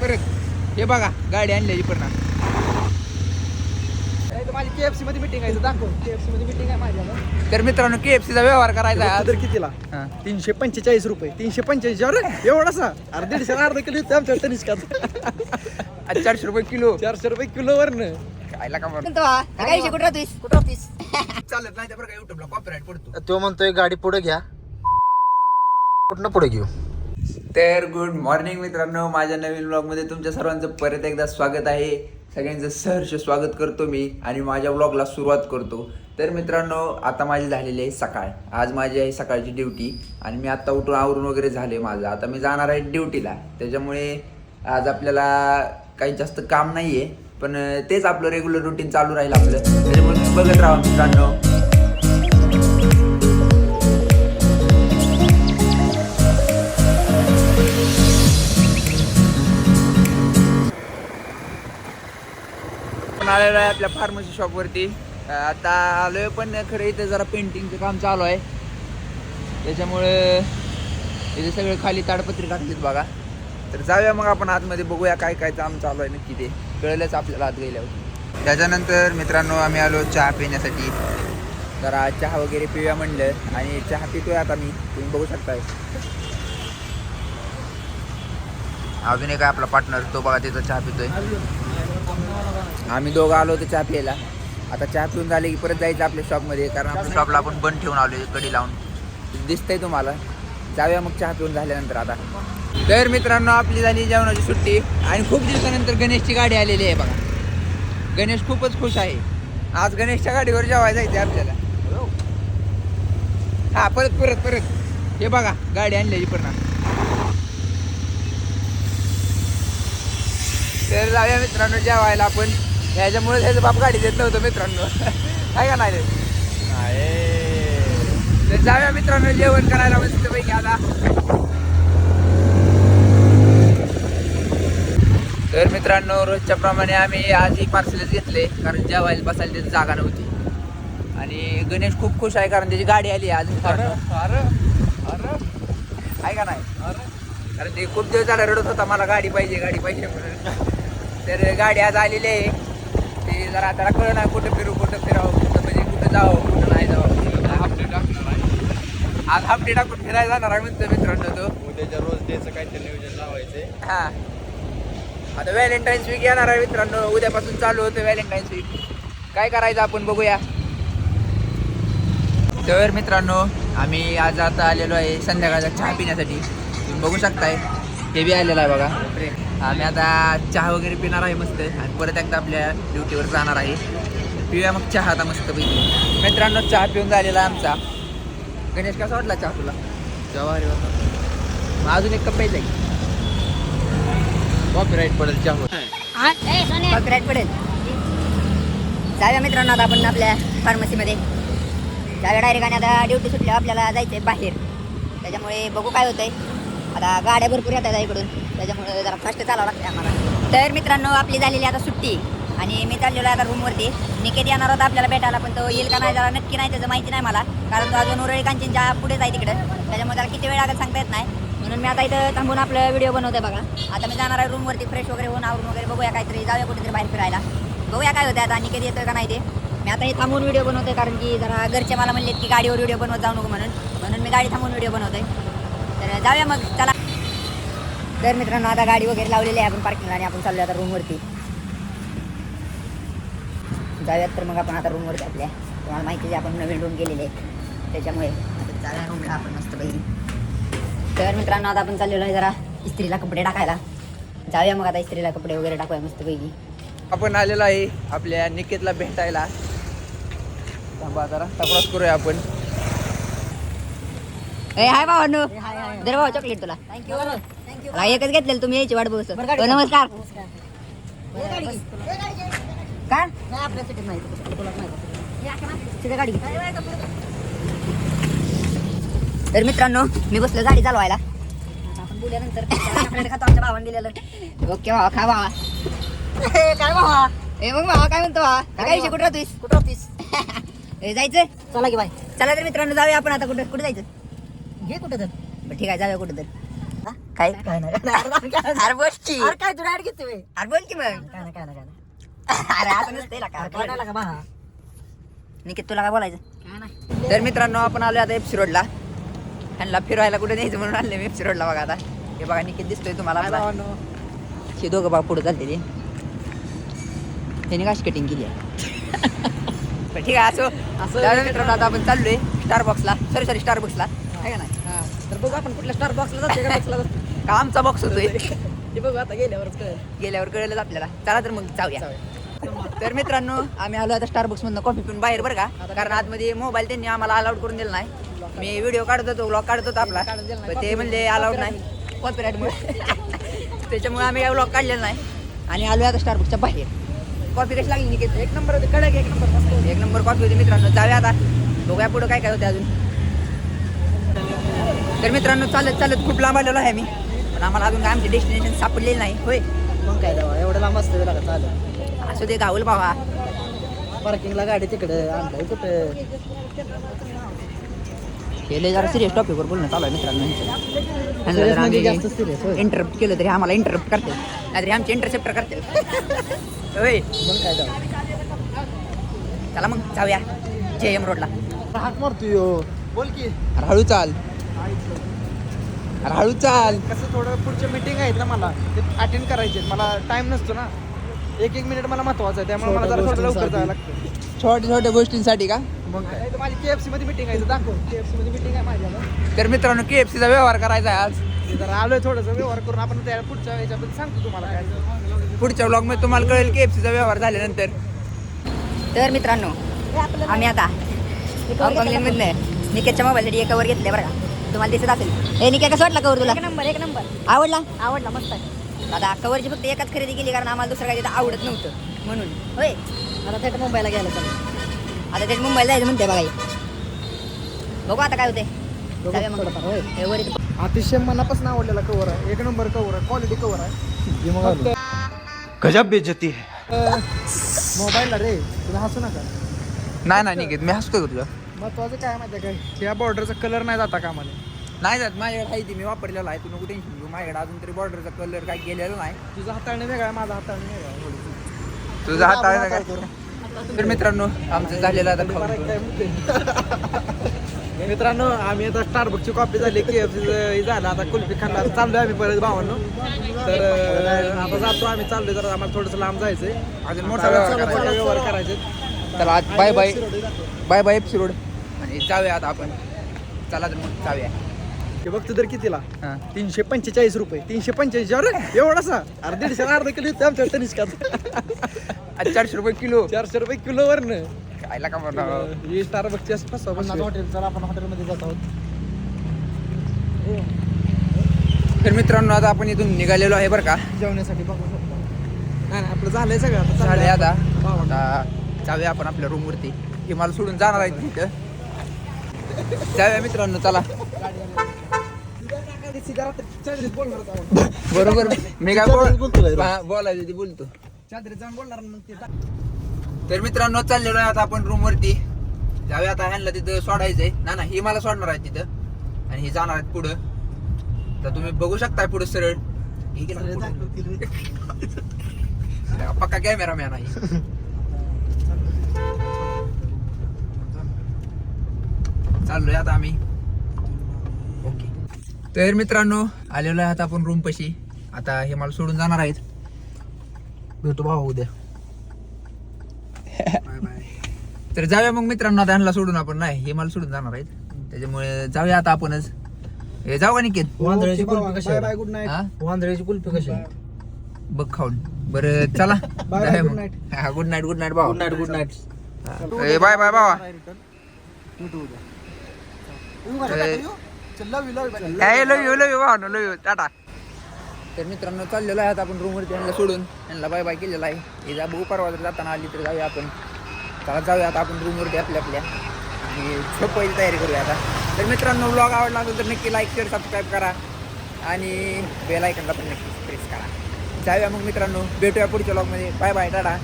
परत हे बघा गाडी आणली पण ना. माझी KFC मध्ये मीटिंग आहे दाखव. KFC मध्ये मीटिंग आहे माझ्या. तर मित्रांनो KFC चा व्यवहार करायचा आहे तर कितीला? 345 रुपये. 345 एवढासा अर्धा 150 अर्धा किलो येतो आमच्या तनिष्कात. 400 रुपये किलो. 400 रुपये किलो वरनं खायला का म्हणून कुठं राहतोस? चालत नाही तर बरं का युट्यूबला कॉपीराइट पडतो. तो म्हणतोय गाडी पुढे घ्या. कुठनं पुढे घेऊ? तर गुड मॉर्निंग मित्रांनो, माझ्या नवीन ब्लॉगमध्ये तुमच्या सर्वांचं परत एकदा स्वागत आहे. सगळ्यांचं सहर्ष स्वागत करतो मी आणि माझ्या ब्लॉगला सुरुवात करतो. तर मित्रांनो, आता माझी झालेली आहे सकाळ. आज माझी आहे सकाळची ड्युटी आणि मी आत्ता उठून आवरून वगैरे झाले माझं. आता मी जाणार आहे ड्युटीला. त्याच्यामुळे आज आपल्याला काही जास्त काम नाही आहे, पण तेच आपलं रेग्युलर रुटीन चालू राहील आपलं. त्याच्यामुळे तुम्ही बघत राहा मित्रांनो. आलेलो आहे आपल्या फार्मसी शॉपवरती. आता आलोय पण खरं इथं जरा पेंटिंगचं काम चालू आहे, त्याच्यामुळे इथे सगळे खाली ताडपत्री टाकलीत बघा. तर जाऊया मग आपण आतमध्ये बघूया काय काय काम चालू आहे नक्की, ते कळलंच आपल्याला आत गेल्यावर. त्याच्यानंतर मित्रांनो आम्ही आलो चहा पिण्यासाठी. जरा चहा वगैरे पिऊया म्हणलं आणि चहा पितोय आता मी, तुम्ही बघू शकताय. अजून एक आपला पार्टनर, तो बघा तिथं चहा पितोय. आम्ही दोघं आलो होतो चहा प्यायला. आता चहा पिऊन झाले की परत जायचं आपल्या शॉपमध्ये, कारण आपल्या शॉपला आपण बंद ठेवून आलो कडी लावून, दिसतंय तुम्हाला. जाऊया मग चहा पिऊन झाल्यानंतर आता. तर मित्रांनो आपली झाली जेवणाची सुट्टी आणि खूप दिवसानंतर गणेशची गाडी आलेली आहे बघा. गणेश खूपच खुश आहे. आज गणेशच्या गाडीवर जेवायला जायचं आहे आपल्याला. हा परत परत परत हे बघा गाडी आणलेली पण. तर जाऊया मित्रांनो जेवायला आपण. ह्याच्यामुळे त्याचं बाप गाडी देत नव्हतं मित्रांनो. आहे का नाही? तर जाऊया मित्रांनो जेवण करायला मस्त पैकी आता. तर मित्रांनो रोजच्या प्रमाणे आम्ही आज ही पार्सलच घेतले, कारण जेवायला बसायला त्याची जागा नव्हती. आणि गणेश खूप खुश आहे कारण त्याची गाडी आली आज. आहे का नाही? कारण ते खूप दिवस झाला रडत होता, मला गाडी पाहिजे गाडी पाहिजे म्हणून. तर गाडी आज आलेली आहे. ते जरा त्याला कळ नाही कुठं फिरू कुठं फिरावं, कुठं म्हणजे कुठं जावं कुठं नाही जावं. आज हाफ डे टाकून फिरायला जाणार आहे म्हणतो मित्रांनो तो. उद्याच्या रोज द्यायचं काहीतरी नियोजन लावायचंय. हा आता व्हॅलेंटाईन्स वीक येणार आहे मित्रांनो. उद्यापासून चालू होतं व्हॅलेंटाईन्स वीक. काय करायचं आपण बघूया. तर मित्रांनो आम्ही आज आता आलेलो आहे संध्याकाळचा चहा पिण्यासाठी. तुम्ही बघू शकताय ते बी आलेलं आहे बघा. आम्ही आता चहा वगैरे पिणार आहे मस्त आणि परत एकदा आपल्या ड्युटीवर जाणार आहे. पिऊया मग चहा आता मस्त पैकी. मित्रांनो चहा पिऊन झालेला आहे आमचा. गणेश कसा वाटला चहा तुला? जवारी मग अजून एक कप प्यायचा आहे. कॉपीराइट पडेल चहा. कॉपीराइट पडेल. जाऊया मित्रांनो आता आपण आपल्या फार्मसीमध्ये जाऊया डायरेक्ट. आणि आता ड्युटी सुटल्यावर आपल्याला जायचं आहे बाहेर, त्याच्यामुळे बघू काय होतंय. आता गाड्या भरपूर येतात इकडून, त्याच्यामुळे जरा फास्ट चालावं लागतं आम्हाला. तर मित्रांनो आपली झालेली आता सुट्टी आणि मी चाललेलो आहे आता रूमवरती. निकेत येणार होता आपल्याला भेटायला, पण तो येईल का नाही जरा नक्की नाही त्याचं माहिती नाही मला, कारण तो अजून उरळी कांचनच्या पुढेच आहे तिकडं. त्याच्यामुळे त्याला किती वेळ लागत सांगता येत नाही, म्हणून मी आता इथं थांबून आपलं व्हिडिओ बनवतोय बघा. आता मी जाणार आहे रूमवरती फ्रेश वगैरे होऊन आवरून वगैरे बघूया काहीतरी, जाऊया कुठेतरी बाहेर फिरायला, बघूया काय होतं. आता निकेत येतोय का नाही ते. मी आता हे थांबून व्हिडिओ बनवतोय, कारण की जरा घरचे मला म्हणलेत की गाडीवर व्हिडिओ बनवत जाऊ नको म्हणून मी गाडी थांबून व्हिडिओ बनवतोय. तर जाऊया मग चला. तर मित्रांनो आता गाडी वगैरे लावलेली आहे आपण पार्किंगला आणि आपण चाललो आता रूमवरती. जाऊयात तर मग आपण आता रूमवरती आपल्या. तुम्हाला माहिती आहे आपण नवीन रूम गेलेले आहे, त्याच्यामुळे आता जाऊया रूमला आपण मस्त पैकी. तर मित्रांनो आता आपण चाललेलो आहे जरा इस्त्रीला कपडे टाकायला. जाऊया मग आता इस्त्रीला कपडे वगैरे टाकूया मस्त पैकी. आपण आलेलो आहे आपल्या निकेतला भेटायला. थांबा जरा क्रॉस करूया आपण. ए हाय भावांनो, दर भाऊ चॉकलेट तुला. थँक्यू. एकच घेतलेलं, तुम्ही यायची वाट बघू. नमस्कार. काय गाडी. तर मित्रांनो मी बसलो गाडी चालवायला. आपण बोलल्यानंतर खातो आमच्या भावाने दिलेलं. ओके भावा, खा भावा. काय भावा? ए मग भावा काय म्हणतो भावा? काय कुठं राहतोस? कुठं राहतोस? जायचं चला की बाय. चला तर मित्रांनो जाऊया आपण आता. कुठं जायचं? घे कुठं तर. बरं ठीक आहे जाऊया कुठं तर. काय काय नाही अरे बोल की अरे काय तुला ऍड घेतोय अरे बोल की मग काय नाही अरे असं नसतंय ना काय का नाही का बा निकित तुला काय बोलायचं काय नाही तर मित्रांनो आपण आलो आता एफसी रोडला ह्यांना फिरायला कुठे न्यायचं म्हणून आणले मी एफसी रोडला बघा आता हे बघा निकित दिसतोय तुम्हाला आपला हे दोघं बघा पुढे चालते ते त्यांनी कशी कटिंग केली आहे पण ठीक आहे असं त्यावेळी मित्रांनो आता आपण चाललोय स्टारबॉक्सला सॉरी स्टारबॉक्सला आहे का नाही हा तर बघू आपण कुठल्या स्टार बॉक्सला जाते का बॉक्सला जातो का आमचा बॉक्स होतोय ते बघू आता गेल्यावरच कळेल गेल्यावर कळेलच आपल्याला चला तर मग जाऊया तर मित्रांनो आम्ही आलो आता स्टारबक्स मधनं कॉफी पिऊन बाहेर बरं का कारण आतमध्ये मोबाईल त्यांनी आम्हाला अलाउड करून दिला नाही मी व्हिडिओ काढत होतो व्लॉग काढत होतो आपला पण ते म्हणले अलाउड नाही कॉपीराईटमुळे त्याच्यामुळे आम्ही काय व्लॉग काढलेला नाही आणि आलो आता स्टारबक्सच्या बाहेर कॉफी कशी लागली निकेत एक नंबर होते कडक एक नंबर मस्त एक नंबर कॉफी होती मित्रांनो जाऊया आता बघूया पुढं काय काय होते अजून तर मित्रांनो चालत चालत खूप लांब आलेलो आहे मी पण आम्हाला अजून काय आमचे डेस्टिनेशन सापडलेलं नाही होय मग काय दावा एवढं लांब असतं त्याला का चालेल असू दे गावल बाबा पार्किंगला गाडी तिकडे आणलाय कुठं हे लय जरा सिरियस टॉपिकवर बोलणं चालू आहे Serious म्हणजे जास्त serious, मित्रांनो होय. इंटरप्ट केलं तरी आम्हाला इंटरप्ट करतील नाहीतरी आमचे इंटरसेप्टर करतील होय मग काय दावा चला मग जाऊया JM रोडला हाक मारतो यो बोल की अरे हळू चाल अरे हळू चाल कसं थोडं पुढच्या मीटिंग आहेत ना मला ते अटेंड करायचे मला टाइम नसतो ना एक मिनिट मला महत्वाचं आहे त्यामुळे मला जरा थोडं लवकर जावं लागतं छोट्या छोट्या गोष्टींसाठी का मग काय तर माझी KFC मध्ये मीटिंग आहे दाखव KFC मध्ये मीटिंग आहे माझ्या तर मित्रांनो KFCचा व्यवहार करायचा आहे आज जरा आलोय थोडंसं व्यवहार करून आपण त्या पुढच्या ह्याच्याबद्दल सांगतो तुम्हाला काय पुढच्या ब्लॉग मध्ये तुम्हाला कळेल KFCचा व्यवहार झाल्यानंतर तर मित्रांनो आम्ही आता हाँगकाँगमधनं निकेतच्या मोबाईलसाठी एक कवर घेतले बरं का तुम्हाला दिसत असेल हे निके कसं वाटला कवर तुला एक नंबर आवडला मस्त आहे दादा कवरची फक्त एकच खरेदी केली कारण आम्हाला दुसरं काही तिथं आवडत नव्हतं म्हणून होय आता थेट मुंबईला गेलं तर आता त्याच्या मुंबईला जायचं म्हणते बघा हे. बघू आता काय होते होय. अतिशय मनापासून आवडलेला कवर आहे एक नंबर कवर आहे क्वालिटी कवर आहे गजब बेइज्जती है मोबाईलला रे तुला हसू नका नाही नाही निघत मी हसतो का तुला महत्वाचं काय माहिती आहे काय या बॉर्डरचा कलर नाही जाता का आम्हाला नाही जात माझ्याकडे आहे ती मी वापरलेला आहे तू नको टेन्शन घेऊ माझ्याकडे अजून तरी बॉर्डरचा कलर काय गेलेला नाही तुझा हाताळणे वेगळा आहे माझा हाताळणे वेगळा आहे थोडीशी. तुझा हात आहे हाताळ का करू. तर मित्रांनो आमचं झालेलं आता बरं आहे, खाऊन. काय म्हणते? मित्रांनो आम्ही आता स्टारबक्सची कॉपी झाली KFC झालं आता कुल्फी खाणार चाललोय आम्ही परत भावांनो तर आता जातो आम्ही चाललोय तर आम्हाला थोडंसं लांब जायचंय अजून मोठा व्यवहार करायचा. व्यवहार करायचे चला आज bye bye bye bye FC road आणि जाऊया आता आपण चला तर मग जाऊया हे बघतो तर कितीला हां 345 रुपये 345 अरे एवढासा अरे 150 अर्धा किलो येतो आमच्या तनिष्कात आज 400 रुपये किलो 400 रुपये किलो वरनं खायला का म्हणा ही स्टारबक्सची हॉटेल चला आपण हॉटेलमध्ये जात आहोत तर मित्रांनो आता आपण इथून निघालेलो आहे बरं का जेवण्यासाठी बघू शकतो नाही नाही, आपलं झालंय सगळं आता झाले चाललंय. आता भावांनो. आता जाऊया आपण आपल्या रूमवरती हे मला सोडून जाणार आहेत तिथं जाऊया मित्रांनो चला सीधा रात्री चादरीत बोलणार होतो आपण. बरोबर मी काय चादरीत बोलतोय. बोलायचं ते बोलतो चादरीत जाऊन बोलणार मग ते तर मित्रांनो चाललेलो आहे आता आपण रूमवरती जाऊया आता ह्यांना तिथं सोडायचंय ना ही मला सोडणार आहे तिथं आणि ही जाणार आहेत पुढं तर तुम्ही बघू शकताय पुढं सरळ हे गेलं पुढं. पक्का कॅमेरामॅन आहे चाललोय आता आम्ही ओके तर मित्रांनो आलेलो आहे आता आपण रूम पाशी आता हे मला सोडून जाणार आहेत भेटू भाऊ उद्या तर जाऊया मग मित्रांनो आता ह्यांना सोडून आपण नाही हे मला सोडून जाणार आहेत त्याच्यामुळे जाऊया आता आपणच हे जाऊ का निकेत वांदळ्याची कुल्फी कशी आहे? बाय गुड नाईट हा? वांदळ्याची कुल्फी कशी आहे? बघ खाऊन बरं चला बाय, जाऊया good मग. night. हा गुड नाईट भाऊ गुड नाईट गुड नाईट ए, बाय बाय बाबा लव यू भाऊ लव यू टाटा तर मित्रांनो चाललेलो आहे आता आपण रूमवरती यांना सोडून यांना बाय बाय केलेला आहे हे जा बघू परवा जर जाताना आली तर जाऊया आपण चला जाऊया आता आपण रूमवरती आपल्या आणि पहिली तयारी करूया आता तर मित्रांनो ब्लॉग आवडला असेल तर नक्की लाईक शेअर सबस्क्राईब करा आणि बेल आयकनला पण नक्की प्रेस करा जाऊया मग मित्रांनो भेटूया पुढच्या ब्लॉगमध्ये बाय बाय टाटा